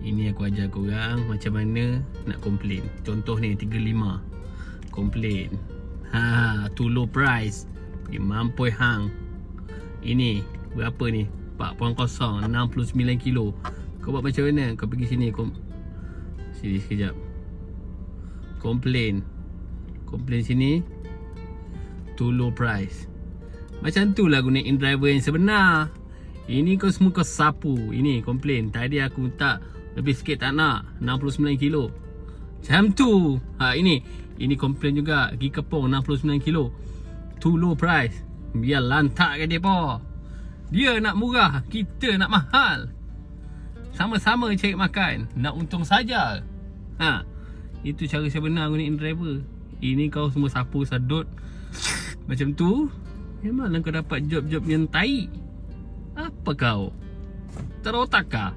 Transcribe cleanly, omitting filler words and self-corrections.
Ini aku ajar korang macam mana nak komplain. Contoh ni 35 komplain. Too low price. Mampoi hang. Ini berapa ni? 4.0 69 kilo. Kau buat macam mana? Kau pergi sini sini sekejap. Komplain sini. Too low price. Macam tu lah gunain driver yang sebenar. Ini kau semua kau sapu. Ini komplain. Tadi aku tak lebih sikit tak nak 69 kilo. Macam tu. Ini komplain juga. Pergi Kepong 69 kilo. Too low price. Biar lantak ke dia po. Dia nak murah, kita nak mahal. Sama-sama cari makan, nak untung saja. Itu cara sebenar gunain driver. Ini kau semua sapu sadut macam tu, memanglah kau dapat job-job yang tai. Apa kau? Tak ada otak kah?